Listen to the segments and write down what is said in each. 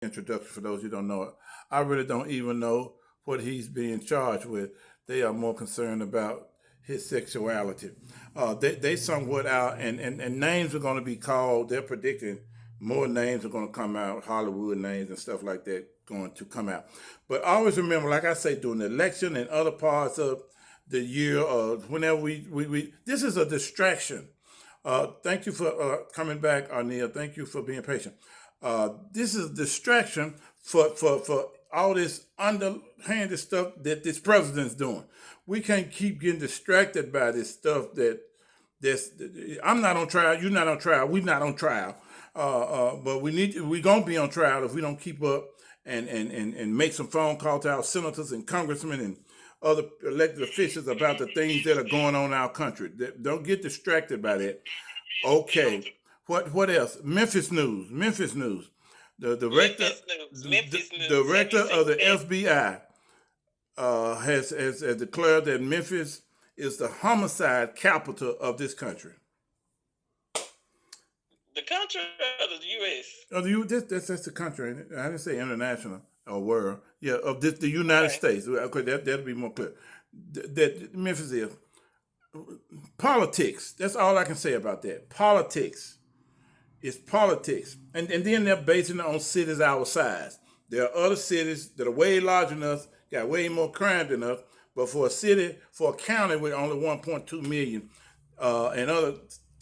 introduction for those who don't know it. I really don't even know what he's being charged with. They are more concerned about his sexuality. They somewhat out, and names are going to be called. They're predicting more names are going to come out, Hollywood names and stuff like that going to come out. But always remember, like I say, during the election and other parts of the year, whenever we this is a distraction. Thank you for coming back, Arnea. Thank you for being patient. This is a distraction for all this underhanded stuff that this president's doing. We can't keep getting distracted by this stuff this. I'm not on trial. You're not on trial. We're not on trial. But we're gonna be on trial if we don't keep up and make some phone calls to our senators and congressmen and other elected officials about the things that are going on in our country. Don't get distracted by that. Okay. What else? Memphis News. Memphis News. The director Memphis News. Memphis News. director of the FBI has declared that Memphis is the homicide capital of this country. The country of the U.S. Of the that's the country. I didn't say international or world. Yeah, of the United States. Okay, that'll be more clear. That Memphis is politics. That's all I can say about that. Politics. It's politics. And then they're basing it on cities our size. There are other cities that are way larger than us, got way more crime than us, but for a county with only 1.2 million, and other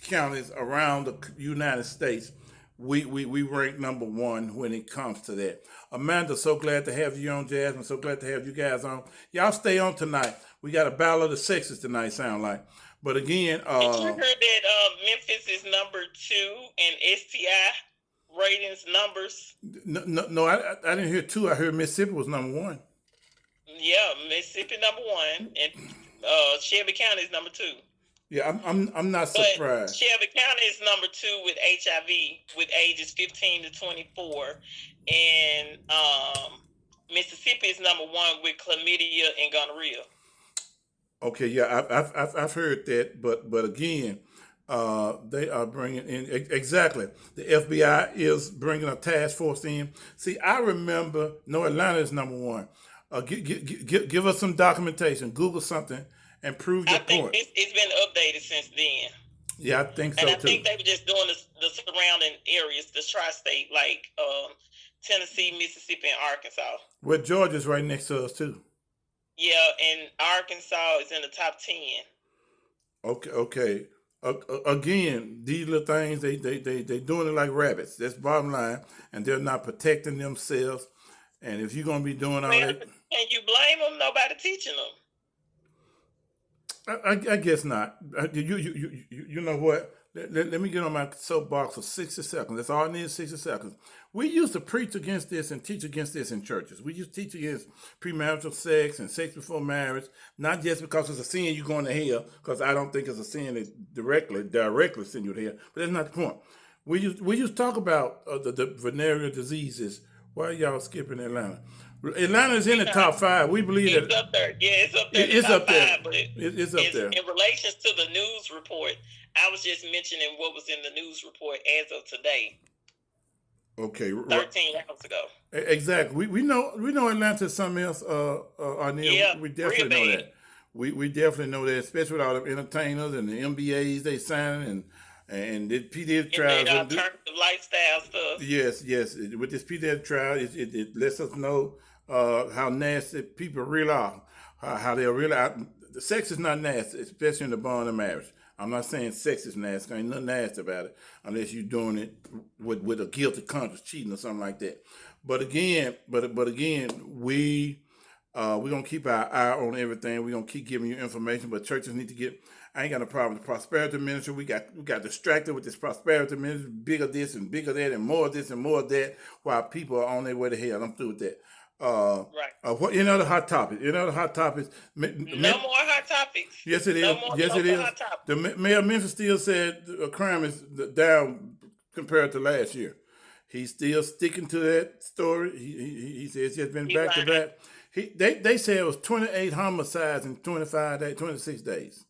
counties around the United States, we rank number one when it comes to that. Amanda, so glad to have you on, Jasmine. So glad to have you guys on. Y'all stay on tonight. We got a battle of the sexes tonight, sound like. But again, did you heard that Memphis is number 2 in STI ratings numbers? No, I didn't hear 2. I heard Mississippi was number 1. Yeah, Mississippi number 1, and Shelby County is number 2. Yeah, I'm not surprised. But Shelby County is number 2 with HIV with ages 15 to 24, and Mississippi is number 1 with chlamydia and gonorrhea. Okay, yeah, I've heard that, but again, they are bringing in exactly. The FBI is bringing a task force in. See, I remember. No, Atlanta is number 1. Give us some documentation. Google something and prove your point. I think it's been updated since then. Yeah, I think so too. And I think they were just doing the surrounding areas, the tri-state, like Tennessee, Mississippi, and Arkansas. Well, Georgia's right next to us too. Yeah, and Arkansas is in the top 10. Okay. Again, these little things, they doing it like rabbits. That's bottom line, and they're not protecting themselves. And if you're gonna be doing all that, can you blame them? Nobody teaching them. I guess not. You know what? Let me get on my soapbox for 60 seconds. That's all I need is 60 seconds. We used to preach against this and teach against this in churches. We used to teach against premarital sex and sex before marriage, not just because it's a sin you're going to hell, because I don't think it's a sin that directly send you to hell, but that's not the point. We used to talk about the venereal diseases. Why are y'all skipping Atlanta? Atlanta is in the top 5. We believe it's up there. Yeah, it's up there. It's up there. 5, but it's up there. In relation to the news report, I was just mentioning what was in the news report as of today. Okay. 13 hours ago. Exactly. We know Atlanta is something else. Arnea, yeah, we definitely know that. We definitely know that, especially with all the entertainers and the MBAs they signing and the pediatric trials. And alternative lifestyle stuff. Yes. With this pediatric trial, it lets us know how nasty people really are. How they're really out. The sex is not nasty, especially in the bond of marriage. I'm not saying sex is nasty. Ain't nothing nasty about it unless you're doing it with a guilty conscience, cheating or something like that. But again, we're gonna keep our eye on everything. We're gonna keep giving you information, but churches need to get. I ain't got no problem with the prosperity ministry. We got distracted with this prosperity ministry, bigger this and bigger that, and more of this and more of that, while people are on their way to hell. I'm through with that. Right. What another hot topic? Another hot topic. No more hot topics. Yes, it is. Yes, it is. The mayor of Memphis still said crime is down compared to last year. He's still sticking to that story. He says he's been back to back. They said it was 28 homicides in 26 days.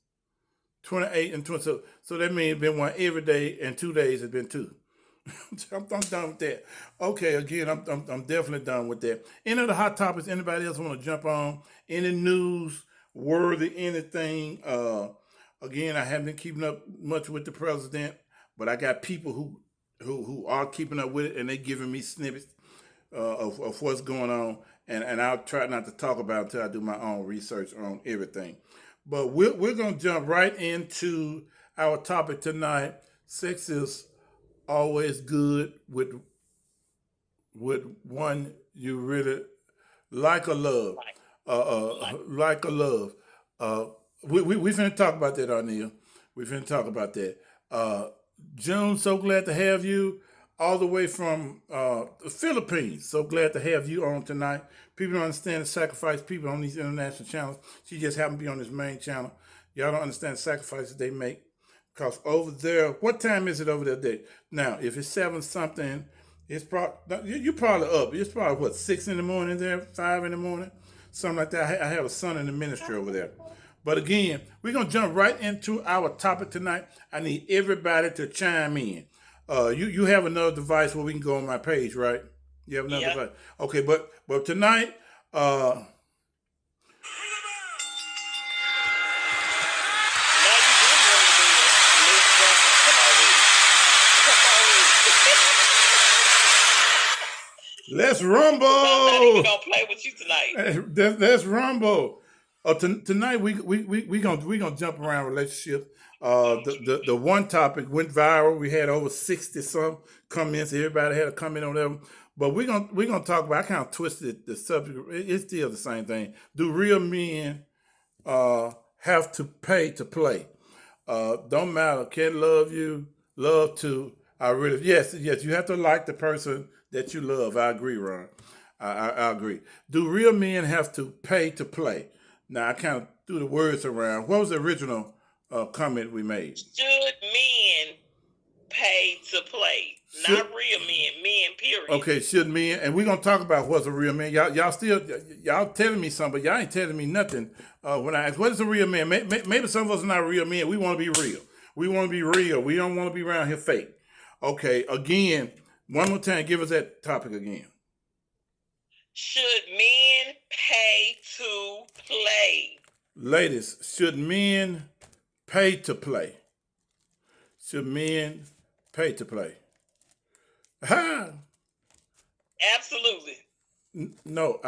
28 and 20. So that means it's been one every day, and 2 days has been 2. I'm done with that. Okay, again, I'm definitely done with that. Any other hot topics? Anybody else want to jump on? Any news worthy? Anything? Again, I haven't been keeping up much with the president, but I got people who are keeping up with it, and they giving me snippets of what's going on, and I'll try not to talk about it until I do my own research on everything. But we're gonna jump right into our topic tonight. Sex is always good with one you really like or love, Like, like or love. Uh, we finna talk about that, Arnell. We finna talk about that. Uh, June, so glad to have you all the way from the Philippines. So glad to have you on tonight. People don't understand the sacrifice people on these international channels. She just happened to be on this main channel. Y'all don't understand the sacrifices they make. Because over there, what time is it over there, Dave? Now, if it's 7 something, it's probably, you probably up. It's probably, what, 6 in the morning there, 5 in the morning? Something like that. I have a son in the ministry over there. But again, we're going to jump right into our topic tonight. I need everybody to chime in. You have another device where we can go on my page, right? You have another yeah. device. Okay, but tonight, Now you do ring the bell. Let's go. Come on with it. Come on with let's it. Cause I'm not even rumble. gonna play with you tonight. That's Rumble. Tonight we gonna jump around relationships. The one topic went viral. We had over 60 some comments. Everybody had a comment on them. But we gonna talk about. I kind of twisted the subject. It's still the same thing. Do real men have to pay to play? Don't matter. Can love you, love to. I really yes. You have to like the person that you love. I agree, Ron. I agree. Do real men have to pay to play? Now I kind of threw the words around. What was the original comment we made? Should men pay to play? Should Not real men, men, period. Okay, should men, and we're gonna talk about what's a real man. Y'all still y'all telling me something, but y'all ain't telling me nothing. When I ask what is a real man, maybe some of us are not real men. We want to be real. We want to be real. We don't want to be around here fake. Okay, again, one more time, give us that topic again. Should men pay to play? Ladies, should men pay to play? Should men pay to play? Ha! Absolutely. No,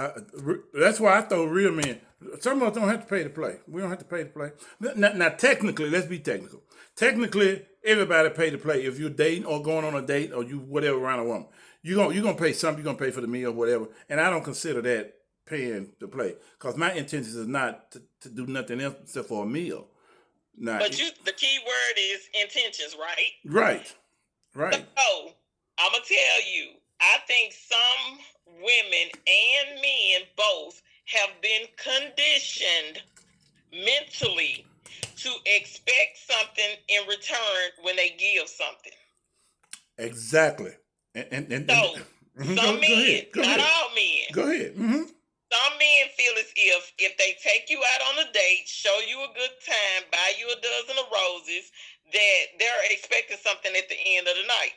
that's why I throw real men. Some of us don't have to pay to play. We don't have to pay to play. Now, technically, let's be technical. Technically, everybody pay to play. If you're dating or going on a date or you whatever around a woman, you're gonna pay something. You're gonna pay for the meal or whatever. And I don't consider that paying to play because my intention is not to do nothing else except for a meal. Now, But the key word is intentions, right? right, right. So I'm gonna tell you, I think some women and men both have been conditioned mentally to expect something in return when they give something. Exactly. So some men, Go not ahead. all men, Go ahead. Mm-hmm. some men feel as if they take you out on a date, show you a good time, buy you a dozen of roses, that they're expecting something at the end of the night.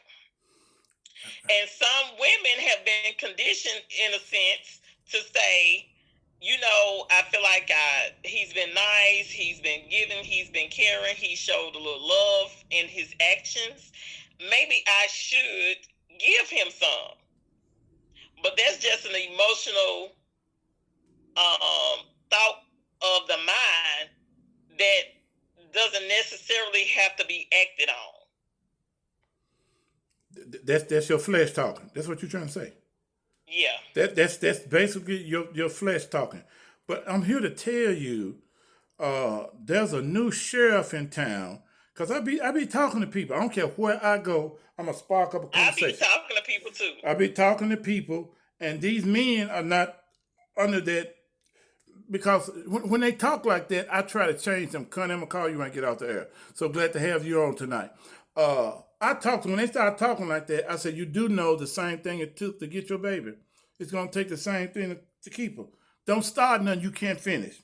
And some women have been conditioned, in a sense, to say, you know, I feel like he's been nice, he's been giving, he's been caring, he showed a little love in his actions. Maybe I should give him some. But that's just an emotional thought of the mind that doesn't necessarily have to be acted on. That's your flesh talking. That's what you're trying to say. Yeah. That's basically your flesh talking. But I'm here to tell you, there's a new sheriff in town. Cause I be talking to people. I don't care where I go. I'm gonna spark up a I be conversation. talking to people too. I be talking to people, and these men are not under that because when they talk like that, I try to change them. Con, I'm gonna call you when I get out the air. So glad to have you on tonight. I talked when they started talking like that. I said, you do know the same thing it took to get your baby. It's gonna take the same thing to keep her. Don't start nothing you can't finish.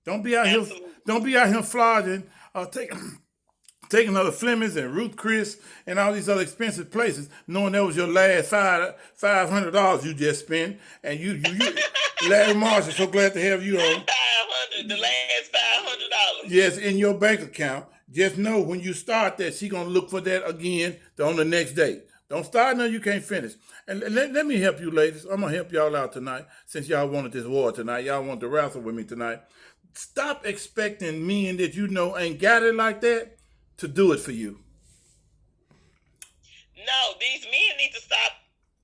Don't be out Absolutely. here. Don't be out here flogging. Take taking her to Fleming's and Ruth Chris and all these other expensive places, knowing that was your last $500 you just spent, and you Larry Marshall, so glad to have you on. 500, the last $500. Yes, in your bank account. Just know when you start that, she gonna look for that again on the next day. Don't start now, you can't finish. And let me help you, ladies. I'm gonna help y'all out tonight, since y'all wanted this war tonight. Y'all want to wrestle with me tonight. Stop expecting men that you know ain't got it like that to do it for you. No, these men need to stop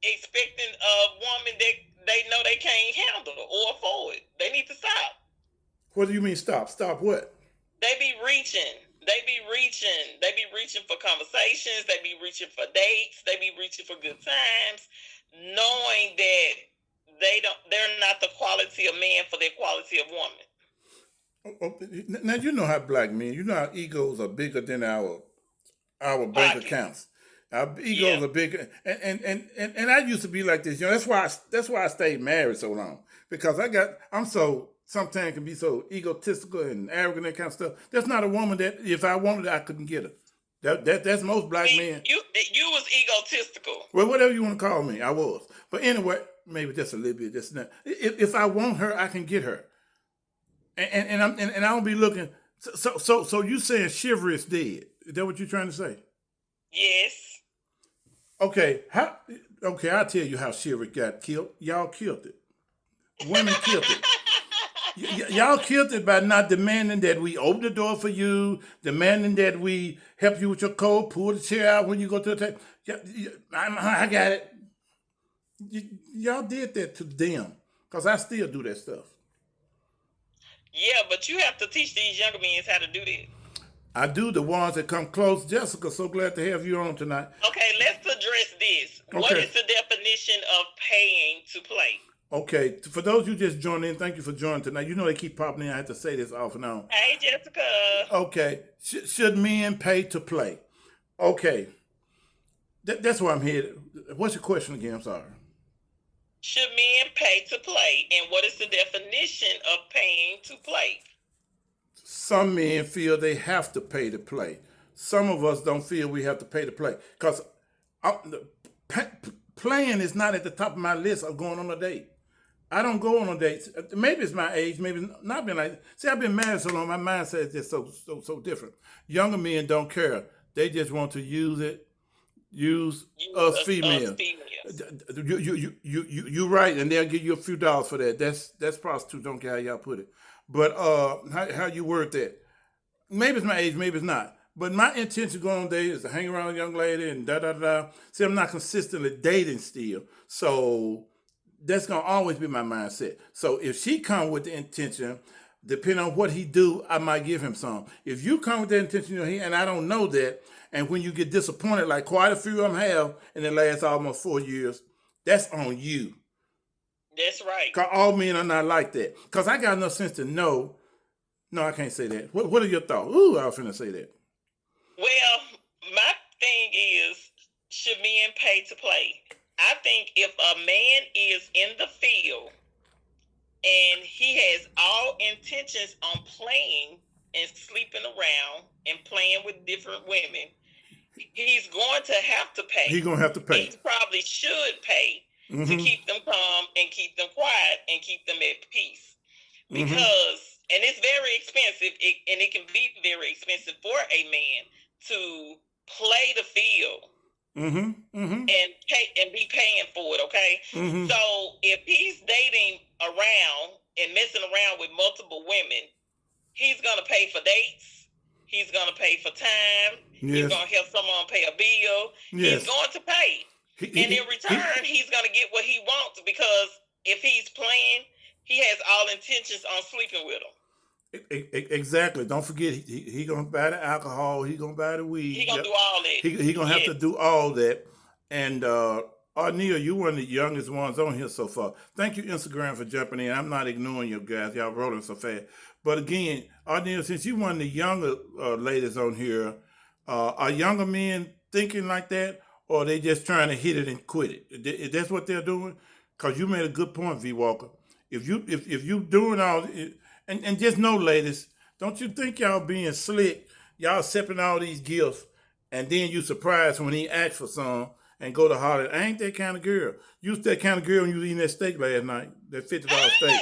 expecting a woman that they know they can't handle or afford. They need to stop. What do you mean stop? Stop what? They be reaching. They be reaching. They be reaching for conversations. They be reaching for dates. They be reaching for good times, knowing that they're not the quality of man for their quality of woman. Now you know how black men, you know how egos are bigger than our bank Pockets. accounts. Our egos are bigger, and I used to be like this. You know, that's why I stayed married so long, because I'm so sometimes can be so egotistical and arrogant and kind of stuff. That's not a woman that if I wanted her, I couldn't get her. That's most black men. You was egotistical. Well, whatever you want to call me, I was. But anyway, maybe just a little bit, just not. If I want her, I can get her. And I don't be looking. So you saying chivalry is dead? Is that what you're trying to say? Yes. Okay, I'll tell you how chivalry got killed. Y'all killed it. Women killed it. Y'all killed it by not demanding that we open the door for you, demanding that we help you with your coat, pull the chair out when you go to the table. I got it. Y'all did that to them, because I still do that stuff. Yeah, but you have to teach these younger men how to do that. I do, the ones that come close. Jessica, so glad to have you on tonight. Okay, let's address this. Okay. What is the definition of paying to play? Okay, for those you just joined in, thank you for joining tonight. You know they keep popping in. I have to say this off and on. Hey, Jessica. Okay, should men pay to play? Okay, that's why I'm here. What's your question again? I'm sorry. Should men pay to play? And what is the definition of paying to play? Some men feel they have to pay to play. Some of us don't feel we have to pay to play. Because playing is not at the top of my list of going on a date. I don't go on dates. Maybe it's my age, maybe not been like. See, I've been married so long, my mindset is just so different. Younger men don't care. They just want to use us females. You right, and they'll give you a few dollars for that. That's prostitute. Don't care how y'all put it. But how you word that? Maybe it's my age, maybe it's not. But my intention going on dates is to hang around a young lady and da. See, I'm not consistently dating still, so that's gonna always be my mindset. So if she come with the intention, depending on what he do, I might give him some. If you come with the intention, and I don't know that, and when you get disappointed, like quite a few of them have in the last almost 4 years, that's on you. That's right. Because all men are not like that. Because I got enough sense to know. No, I can't say that. What are your thoughts? Ooh, I was finna say that. Well, my thing is, should men pay to play? I think if a man is in the field and he has all intentions on playing and sleeping around and playing with different women, he's going to have to pay. He's going to have to pay. He probably should pay to keep them calm and keep them quiet and keep them at peace. Because, and it's very expensive, and it can be very expensive for a man to play the field and be paying for it, okay? So if he's dating around and messing around with multiple women, he's going to pay for dates. He's going to pay for time. He's going to help someone pay a bill. He's going to pay. And in return, he's going to get what he wants, because if he's playing, he has all intentions on sleeping with him. Exactly. Don't forget, he gonna buy the alcohol. He gonna buy the weed. He gonna do all that. He gonna have to do all that. And Arnea, you one of the youngest ones on here so far. Thank you, Instagram, for jumping in. I'm not ignoring you guys. Y'all rolling so fast. But again, Arnea, since you one of the younger ladies on here, are younger men thinking like that, or are they just trying to hit it and quit it? Is that what they're doing? Because you made a good point, V Walker. If you doing all. And just know, ladies, don't you think y'all being slick Y'all accepting all these gifts, and then you surprised when he asks for some and go to holler. I ain't that kind of girl. You was that kind of girl when you was eating that steak last night, that $50 steak.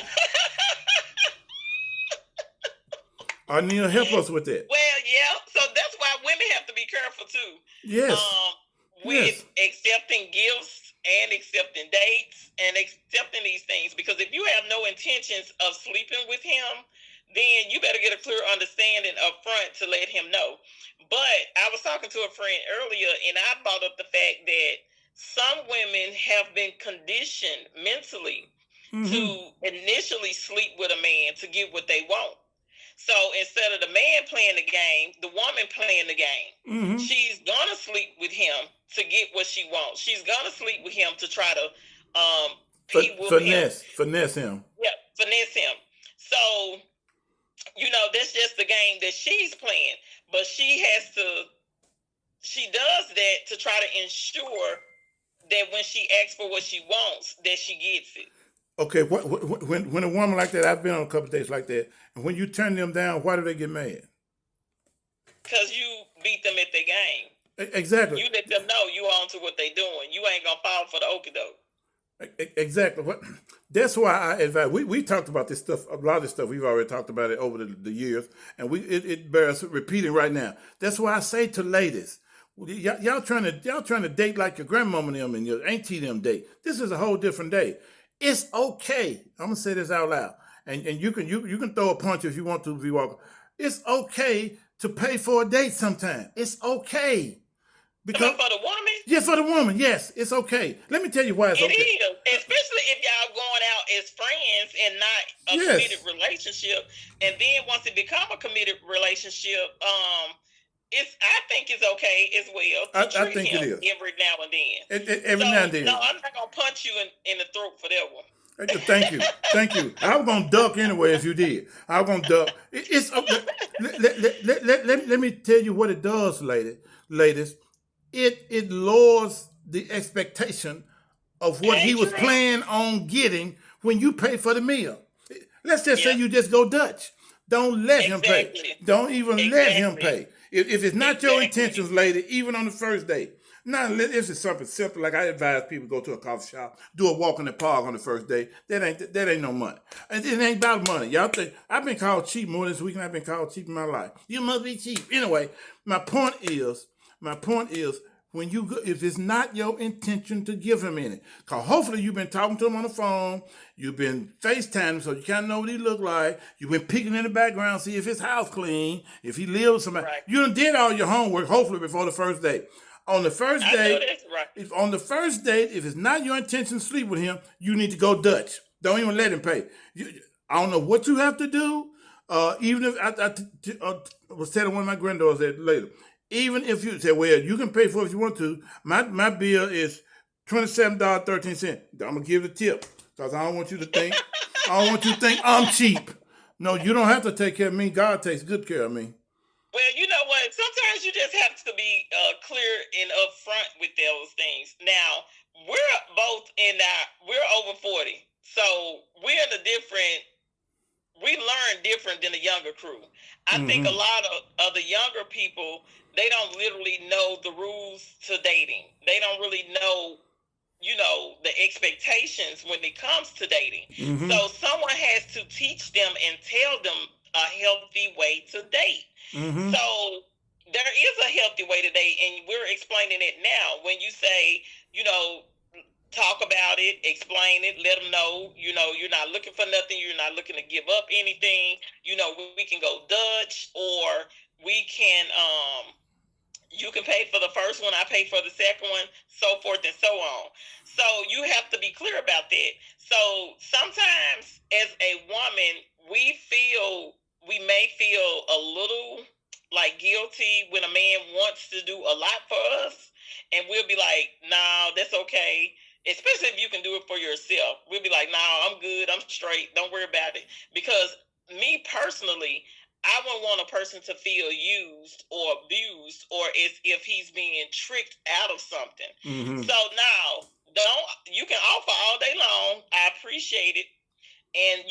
Arnea, help us with that. Well, yeah. So that's why women have to be careful too, Yes. um, with Yes. accepting gifts and accepting dates and accepting these things. Because if you have no intentions of sleeping with him, then you better get a clear understanding up front to let him know. But I was talking to a friend earlier, and I brought up the fact that some women have been conditioned mentally Mm-hmm. to initially sleep with a man to get what they want. So instead of the man playing the game, the woman playing the game. Mm-hmm. She's gonna sleep with him to get what she wants. She's gonna sleep with him to try to pee whoop him. Finesse him. Yeah, finesse him. So, that's just the game that she's playing. But she does that to try to ensure that when she asks for what she wants, that she gets it. Okay, when a woman like that, I've been on a couple dates like that, and when you turn them down, why do they get mad? Because you beat them at their game. Exactly. You let them know you on to what they doing. You ain't gonna fall for the okie doke. Exactly. That's why I advise. We talked about this stuff. A lot of this stuff we've already talked about it over the years, and it bears repeating right now. That's why I say to ladies, y'all trying to date like your grandmama and them and your auntie them date. This is a whole different day. It's okay. I'm gonna say this out loud, and you can throw a punch if you want to, if you walk. It's okay to pay for a date sometime. It's okay. Because for the woman? Yes, for the woman. Yes, it's okay. Let me tell you why it's okay. It is, especially if y'all going out as friends and not a committed relationship. And then once it become a committed relationship, I think it's okay as well to treat him every now and then. Every now and then. No, I'm not gonna punch you in the throat for that one. Thank you. I was gonna duck anyway if you did. I was gonna duck. It's okay. Let me tell you what it does, ladies. It lowers the expectation of what he was planning on getting when you pay for the meal. Let's just say you just go Dutch. Don't let him pay. Don't even let him pay. If it's not your intentions, lady, even on the first date. Now, this is something simple. Like I advise people go to a coffee shop, do a walk in the park on the first day. That ain't no money. And it ain't about money. Y'all think I've been called cheap more this week than I've been called cheap in my life. You must be cheap. Anyway, my point is, when you go, if it's not your intention to give him any, because hopefully you've been talking to him on the phone, you've been FaceTiming so you kind of know what he look like, you've been peeking in the background, see if his house clean, if he lives with somebody. Right. You done did all your homework, hopefully, before the first date. On the first date, if it's not your intention to sleep with him, you need to go Dutch. Don't even let him pay. I don't know what you have to do. Even if I was telling one of my granddaughters that later. Even if you say, well, you can pay for it if you want to. My bill is $27.13. I'm gonna give it a tip because I don't want you to think I'm cheap. No, you don't have to take care of me. God takes good care of me. Well, you know what? Sometimes you just have to be clear and upfront with those things. Now, we're over 40, so we're in a different. We learn different than the younger crew. I think a lot of the younger people, they don't literally know the rules to dating. They don't really know, the expectations when it comes to dating. Mm-hmm. So someone has to teach them and tell them a healthy way to date. Mm-hmm. So there is a healthy way to date, and we're explaining it now. When you say, talk about it, explain it, let them know, you're not looking for nothing, you're not looking to give up anything, we can go Dutch, or we can, you can pay for the first one, I pay for the second one, so forth and so on. So you have to be clear about that. So sometimes as a woman, we may feel a little like guilty when a man wants to do a lot for us, and we'll be like, no, that's okay. Especially if you can do it for yourself. We'll be like, nah, I'm good. I'm straight. Don't worry about it. Because me personally, I wouldn't want a person to feel used or abused or as if he's being tricked out of something. Mm-hmm. So now, you can offer all day long. I appreciate it. And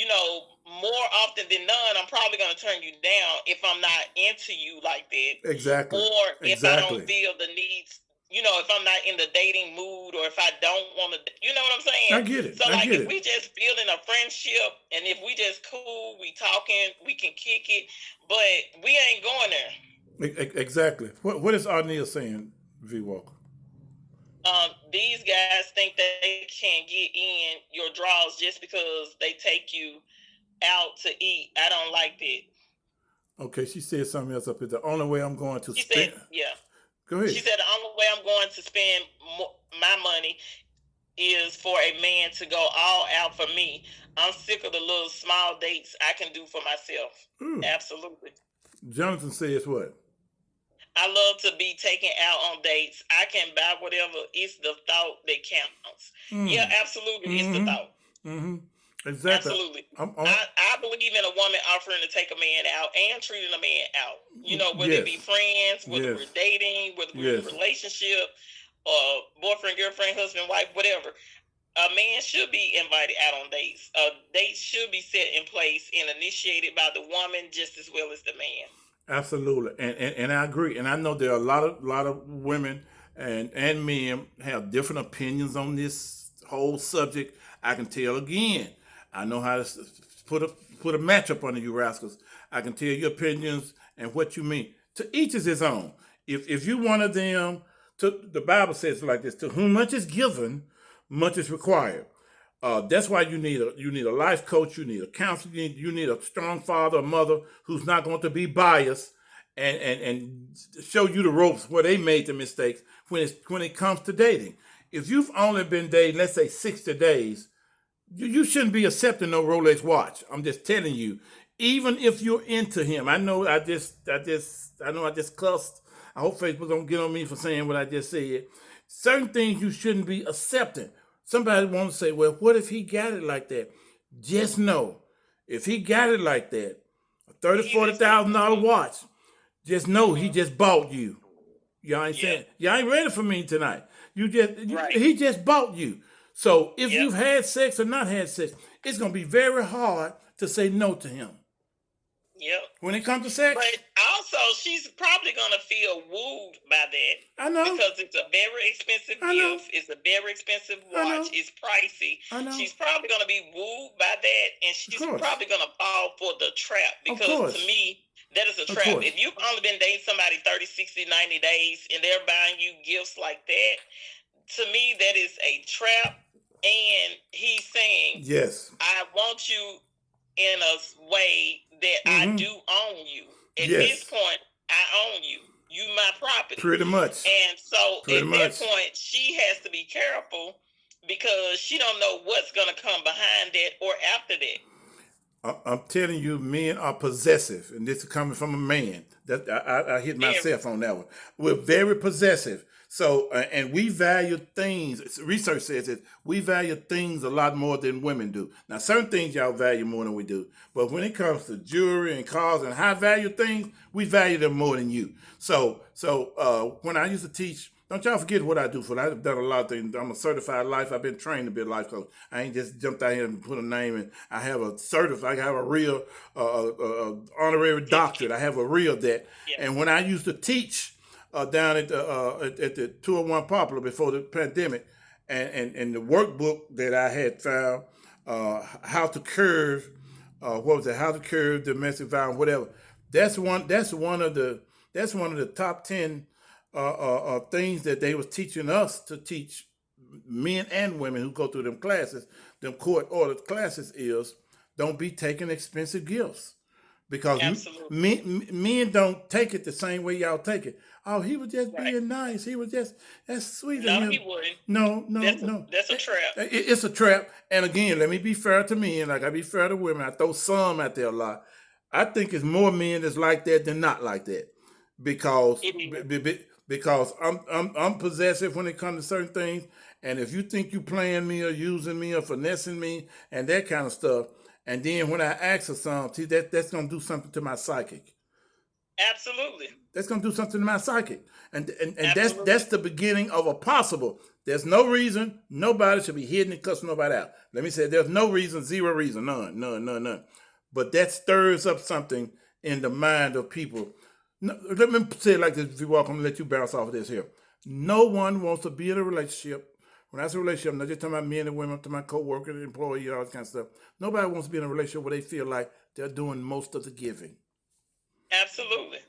more often than none, I'm probably gonna turn you down if I'm not into you like that, Exactly. or if I don't Exactly. feel the needs. If I'm not in the dating mood, or if I don't want to, you know what I'm I saying? get it. So, I like, get if it. we just building a friendship, and if we just cool, we talking, we can kick it, but we ain't going there. Exactly. What is Arnea saying, V Walker? These guys think they can get in your draws just because they take you out to eat. I don't like that. Okay, she said something else up here. The only way I'm going to She said, spend. yeah. Go She ahead. said the only way I'm going to spend my money is for a man to go all out for me. I'm sick of the little small dates I can do for myself. Ooh. Absolutely. Jonathan says what? I love to be taken out on dates. I can buy whatever. It's the thought that counts. Yeah, Mm. absolutely. It's the Mm-hmm. thought. Mm-hmm. Exactly. Absolutely. I'm I believe in a woman offering to take a man out and treating a man out. Whether it yes. be friends, whether Yes. we're dating, whether we're in a Yes. relationship, or boyfriend, girlfriend, husband, wife, whatever. A man should be invited out on dates. Dates should be set in place and initiated by the woman just as well as the man. Absolutely, and I agree, and I know there are a lot of women and men have different opinions on this whole subject. I can tell again. I know how to put a put a matchup under you rascals. I can tell your opinions and what you mean. To each is his own. If you one of them, the Bible says like this: to whom much is given, much is required. That's why you need a life coach, you need a counselor, you need a strong father or mother who's not going to be biased and show you the ropes where they made the mistakes when it comes to dating. If you've only been dating, let's say 60 days, you shouldn't be accepting no Rolex watch. I'm just telling you. Even if you're into him, I know I just cussed. I hope Facebook don't get on me for saying what I just said. Certain things you shouldn't be accepting. Somebody wants to say, well, what if he got it like that? Just know, if he got it like that, a thirty, $40,000 watch, just know he just bought you. Y'all ain't Yeah. saying y'all ain't ready for me tonight. Right. He just bought you. So if Yep. you've had sex or not had sex, it's gonna be very hard to say no to him. Yep. When it comes to sex, But also, she's probably gonna feel wooed by that I know, because it's a very expensive I know, gift. It's a very expensive I know, watch. It's pricey. I know. She's probably gonna be wooed by that, and Of she's course, probably gonna fall for the trap of because to course, me, that is a of trap. course. If you've only been dating somebody 30, 60, 90 days and they're buying you gifts like that, to me, that is a trap. And he's saying, Yes. I want you in a way that I Mm-hmm. do own you. At this Yes. point, I own you. You my property. Pretty much. And so Pretty at much. that point, she has to be careful because she don't know what's gonna come behind that or after that. I'm telling you, men are possessive, and this is coming from a man. That I hit Very. myself on that one. We're very possessive. So, and we value things. Research says that we value things a lot more than women do. Now, certain things y'all value more than we do, but when it comes to jewelry and cars and high value things, we value them more than you. So when I used to teach. Don't y'all forget what I do for that. I've done a lot of things. I'm a certified life. I've been trained to be a life coach. I ain't just jumped out here and put a name in. I have a certified. I have a real honorary doctorate. I have a real that. Yeah. And when I used to teach down at the 201 Popular before the pandemic, and the workbook that I had found, how to curve, what was it? How to curve domestic violence, whatever. That's one of the top 10 things that they was teaching us to teach men and women who go through them classes, them court ordered classes, is don't be taking expensive gifts because men don't take it the same way y'all take it. Oh, he was just Right. being nice. He was just that's sweet of No, him. he wouldn't. No. That's a trap. It's a trap. And again, let me be fair to men, like I be fair to women. I throw some out there a lot. I think it's more men that's like that than not like that, because because I'm possessive when it comes to certain things. And if you think you playing me or using me or finessing me and that kind of stuff, and then when I ask for something, that's gonna do something to my psychic. Absolutely. That's gonna do something to my psychic, and that's Absolutely. the beginning of a possible. There's no reason nobody should be hitting and cussing nobody out. Let me say, there's no reason, zero reason, none. But that stirs up something in the mind of people. No, let me say it like this. If you walk, I'm gonna let you bounce off of this here. No one wants to be in a relationship. When I say relationship, I'm not just talking about men and women, I'm talking about co-workers, employees, all that kind of stuff. Nobody wants to be in a relationship where they feel like they're doing most of the giving. Absolutely.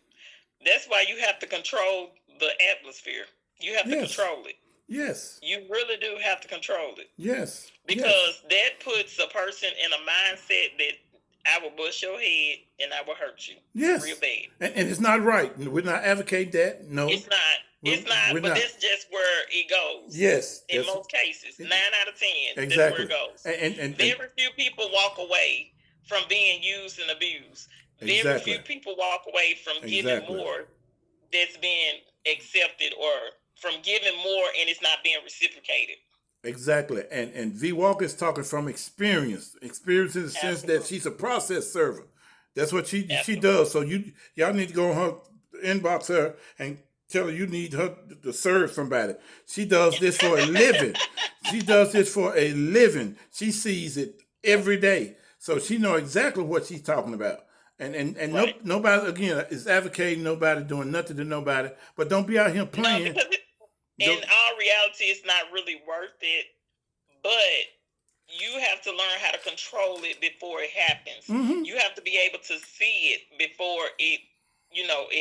That's why you have to control the atmosphere. You have to control it. Yes. You really do have to control it. Yes. Because that puts a person in a mindset that I will bust your head and I will hurt you. Yes. Real bad. And it's not right. We're not advocating that. No. It's not. But that's just where it goes. Yes. In most cases. 9 out of 10. Exactly. That's where it goes. And very few people walk away from being used and abused. Very few people walk away from giving more that's being accepted, or from giving more and it's not being reciprocated. Exactly. And V Walker is talking from experience. Experience in the sense that she's a process server. That's what she does. So y'all need to go on her, inbox her and tell her you need her to serve somebody. She does this for a living. She sees it every day. So she knows exactly what she's talking about. And nobody, again, is advocating nobody, doing nothing to nobody. But don't be out here playing. No, in all reality, it's not really worth it. But you have to learn how to control it before it happens. Mm-hmm. You have to be able to see it before it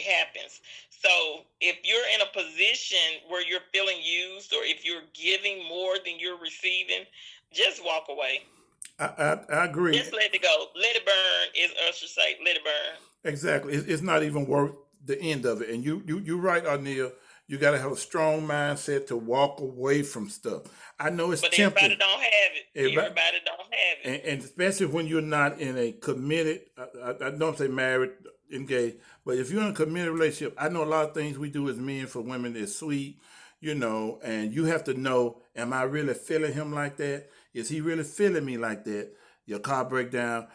happens. So if you're in a position where you're feeling used, or if you're giving more than you're receiving, just walk away. I agree. Just let it go. Let it burn, as Usher say. Let it burn. Exactly. It's not even worth the end of it. And you're right, Arnea. You got to have a strong mindset to walk away from stuff. I know it's tempting. But everybody don't have it. Everybody don't have it. And especially when you're not in a committed, I don't say married, engaged, but if you're in a committed relationship, I know a lot of things we do as men for women is sweet, and you have to know, am I really feeling him like that? Is he really feeling me like that? Your car break down.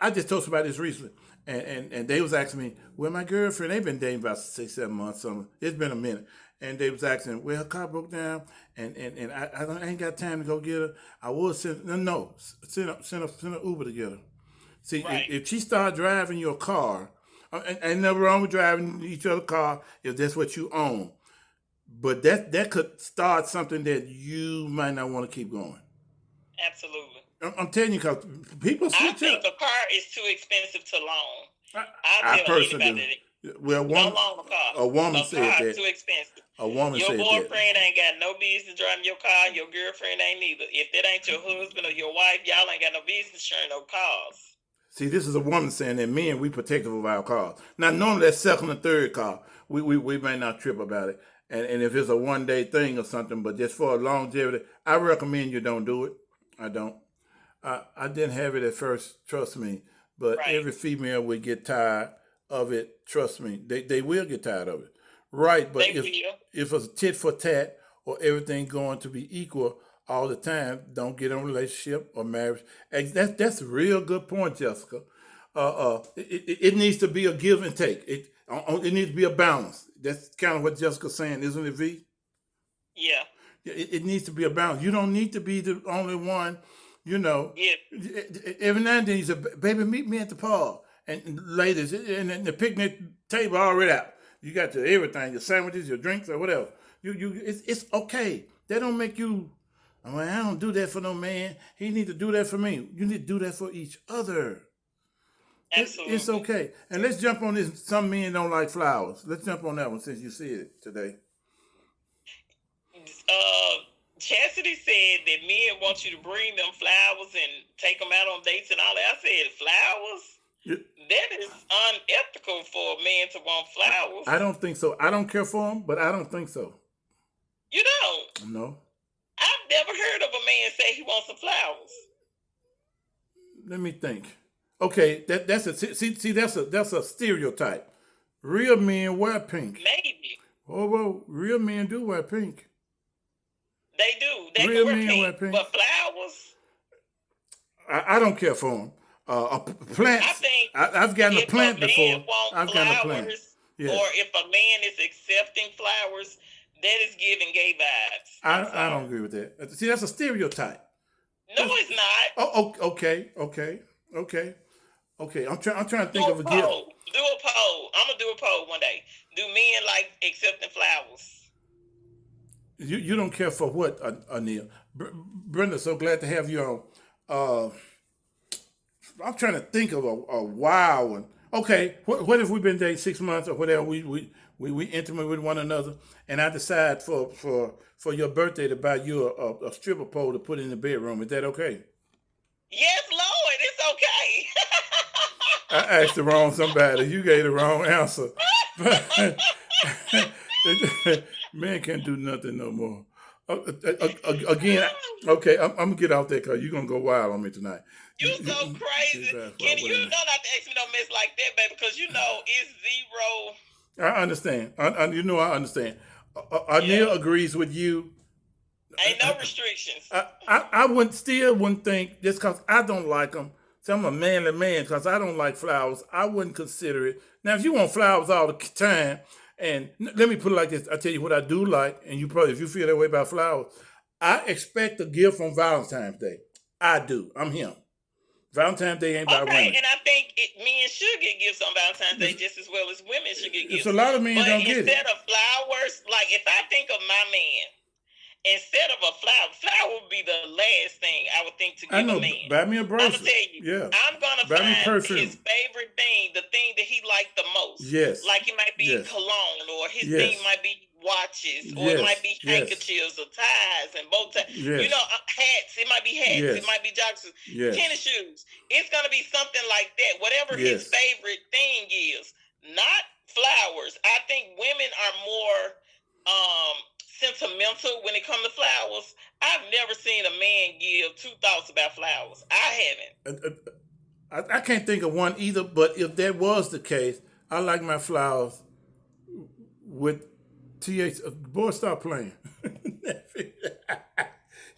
I just told somebody this recently, and they was asking me, well, my girlfriend, they've been dating about 6-7 months, something. It's been a minute. And they was asking, well, her car broke down, and I ain't got time to go get her. I would send an Uber to get her. See, if she start driving your car, ain't nothing wrong with driving each other's car if that's what you own. But that could start something that you might not want to keep going. Absolutely. I'm telling you, because people switch up. I think a car is too expensive to loan. I personally do. Well, a woman said that. Is too expensive. A woman said that. Your boyfriend ain't got no business driving your car. Your girlfriend ain't either. If that ain't your husband or your wife, y'all ain't got no business sharing no cars. See, this is a woman saying that men, we protective of our cars. Now, normally that second or third car, we may not trip about it. And if it's a one-day thing or something, but just for a longevity, I recommend you don't do it. I don't. I didn't have it at first, trust me. But every female will get tired of it, trust me. They will get tired of it. Right, but if it's tit for tat or everything going to be equal all the time, don't get in a relationship or marriage. That's a real good point, Jessica. It needs to be a give and take. It needs to be a balance. That's kind of what Jessica's saying, isn't it, V? Yeah. It needs to be a balance. You don't need to be the only one, Yeah. Every now and then you say, baby, meet me at the park. And ladies, and the picnic table already out. You got your everything, your sandwiches, your drinks, or whatever. It's okay. That don't make you, I don't do that for no man. He need to do that for me. You need to do that for each other. Absolutely. It's okay. And let's jump on this. Some men don't like flowers. Let's jump on that one since you see it today. Chastity said that men want you to bring them flowers and take them out on dates and all that. I said, flowers? Yeah. That is unethical for a man to want flowers. I don't think so. I don't care for them, but I don't think so. You don't? No. I've never heard of a man say he wants some flowers. Let me think. Okay, that's a stereotype. Real men wear pink. Maybe. Well, real men do wear pink. They do. They real men wear pink. But flowers? I don't care for them. Plants. I've gotten a plant before. I've gotten a plant. Yeah. Or if a man is accepting flowers, That is giving gay vibes. I don't agree with that. See, that's a stereotype. No, it's not. Oh, okay. I'm trying to Do think a of a gift. poll. Do a poll. I'm gonna do a poll one day. Do men like accepting flowers? You don't care for what, Anil? Brenda, so glad to have you on. I'm trying to think of a wow one. Okay, what if we've been dating 6 months or whatever? We intimate with one another, and I decide for your birthday to buy you a stripper pole to put in the bedroom. Is that okay? Yes, Lord, it's okay. I asked the wrong somebody. You gave the wrong answer. Man can't do nothing no more. Again, okay, I'm gonna get out there because you're gonna go wild on me tonight. You so crazy. Kenny, you don't have to ask me no mess like that, baby, because you know it's zero. I understand. I understand. Anil agrees with you. Ain't no restrictions. I wouldn't think just because I don't like them. So I'm a manly man because I don't like flowers. I wouldn't consider it. Now, if you want flowers all the time, and let me put it like this: I tell you what I do like, and you probably, if you feel that way about flowers, I expect a gift on Valentine's Day. I do. I'm him. Valentine's Day ain't about women. And I think men should get gifts on Valentine's Day just as well as women should get gifts. It's a lot of men don't get it. Instead of flowers, like if I think of my man, instead of a flower would be the last thing I would think to give a man. Buy me a bracelet. I'm gonna tell you, I'm gonna find his favorite thing, the thing that he liked the most. Yes. Like it might be cologne, or his thing might be watches, or it might be handkerchiefs or ties and bow ties. You know, hats. It might be hats. It might be joggers, tennis shoes. It's gonna be something like that. Whatever his favorite thing is, not flowers. I think women are more sentimental when it comes to flowers. I've never seen a man give 2 thoughts about flowers. I haven't. I can't think of one either, but if that was the case, I like my flowers with THC. Boy, stop playing.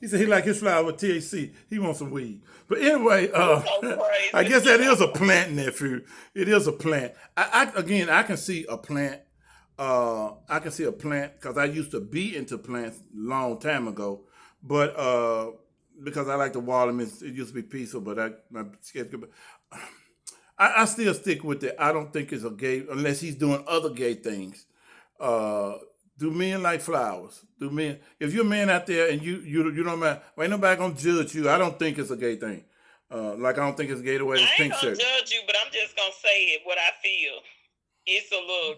He said he like his flower with THC. He wants some weed. But anyway, I guess that is a plant, nephew. It is a plant. I can see a plant. I can see a plant because I used to be into plants a long time ago, but because I like to water them, it used to be peaceful. But I still stick with it. I don't think it's a gay unless he's doing other gay things. Do men like flowers? Do men? If you're a man out there and you don't mind, ain't nobody gonna judge you. I don't think it's a gay thing. Like I don't think it's gay to wear this pink shirt. I ain't gonna judge you, but I'm just gonna say it. What I feel, it's a little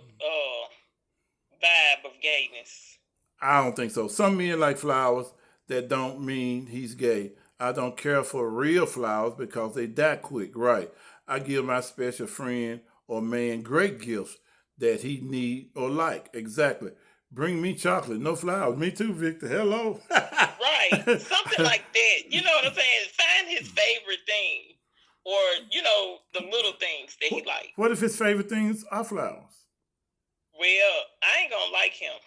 vibe of gayness. I don't think so. Some men like flowers. That don't mean he's gay. I don't care for real flowers because they die quick. Right. I give my special friend or man great gifts that he need or like. Exactly. Bring me chocolate, no flowers. Me too, Victor. Hello. Right. Something like that. You know what I'm saying? Find his favorite thing. Or, you know, the little things that he likes. What if his favorite things are flowers? Well, I ain't gonna like him.